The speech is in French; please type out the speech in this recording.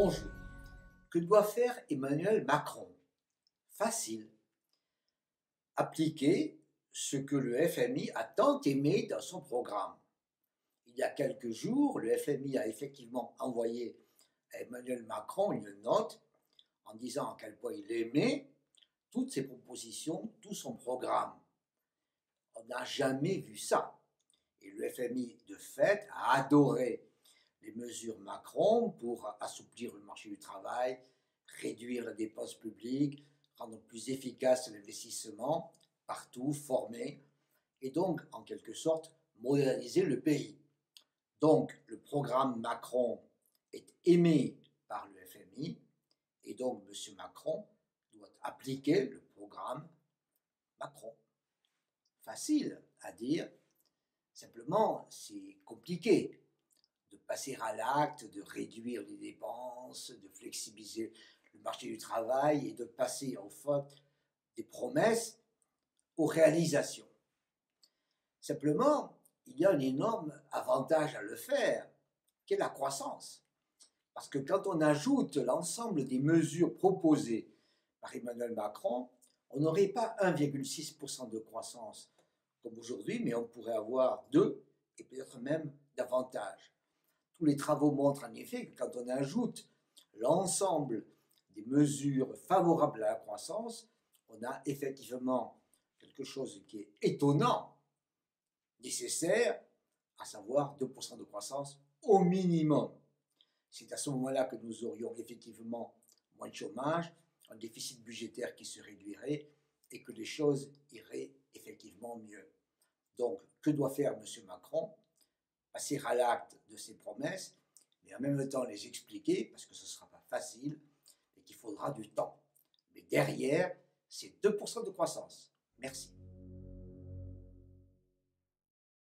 Bonjour. Que doit faire Emmanuel Macron? Facile. Appliquer ce que le FMI a tant aimé dans son programme. Il y a quelques jours, le FMI a effectivement envoyé à Emmanuel Macron une note en disant à quel point il aimait toutes ses propositions, tout son programme. On n'a jamais vu ça. Et le FMI, de fait, a adoré les mesures Macron pour assouplir le marché du travail, réduire la dépense publique, rendre plus efficace l'investissement partout, former, et donc, en quelque sorte, moderniser le pays. Donc, le programme Macron est aimé par le FMI, et donc M. Macron doit appliquer le programme Macron. Facile à dire, simplement, c'est compliqué de passer à l'acte, de réduire les dépenses, de flexibiliser le marché du travail et de passer en fait des promesses aux réalisations. Simplement, il y a un énorme avantage à le faire, qui est la croissance. Parce que quand on ajoute l'ensemble des mesures proposées par Emmanuel Macron, on n'aurait pas 1,6% de croissance comme aujourd'hui, mais on pourrait avoir 2 et peut-être même davantage. Tous les travaux montrent en effet que quand on ajoute l'ensemble des mesures favorables à la croissance, on a effectivement quelque chose qui est étonnant, nécessaire, à savoir 2% de croissance au minimum. C'est à ce moment-là que nous aurions effectivement moins de chômage, un déficit budgétaire qui se réduirait et que les choses iraient effectivement mieux. Donc, que doit faire M. Macron? Passer à l'acte de ses promesses, mais en même temps les expliquer, parce que ce ne sera pas facile et qu'il faudra du temps. Mais derrière, c'est 2% de croissance. Merci.